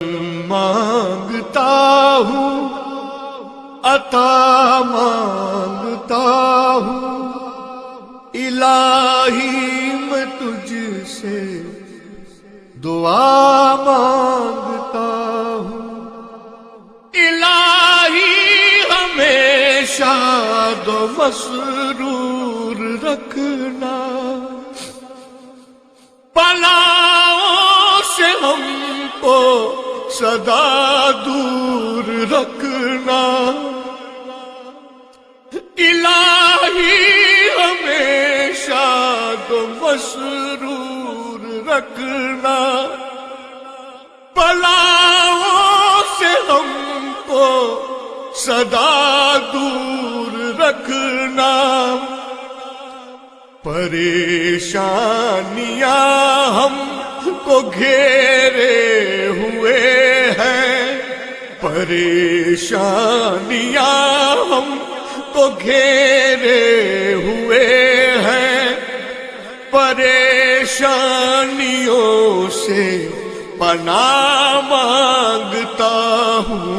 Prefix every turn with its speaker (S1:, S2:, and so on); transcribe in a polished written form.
S1: مانگتا ہوں عطا مانگتا ہوں الہی میں تجھ سے دعا مانگتا ہوں الہی ہمیشہ دو مسرور رکھنا بلاؤں سے ہم کو سدا دور رکھنا الہی ہمیشہ تو مسرور رکھنا بلاؤں سے ہم کو سدا دور رکھنا پریشانیاں ہم کو گھیرے ہوئے ہیں پریشانیاں ہم کو گھیرے ہوئے ہیں پریشانیوں سے پناہ مانگتا ہوں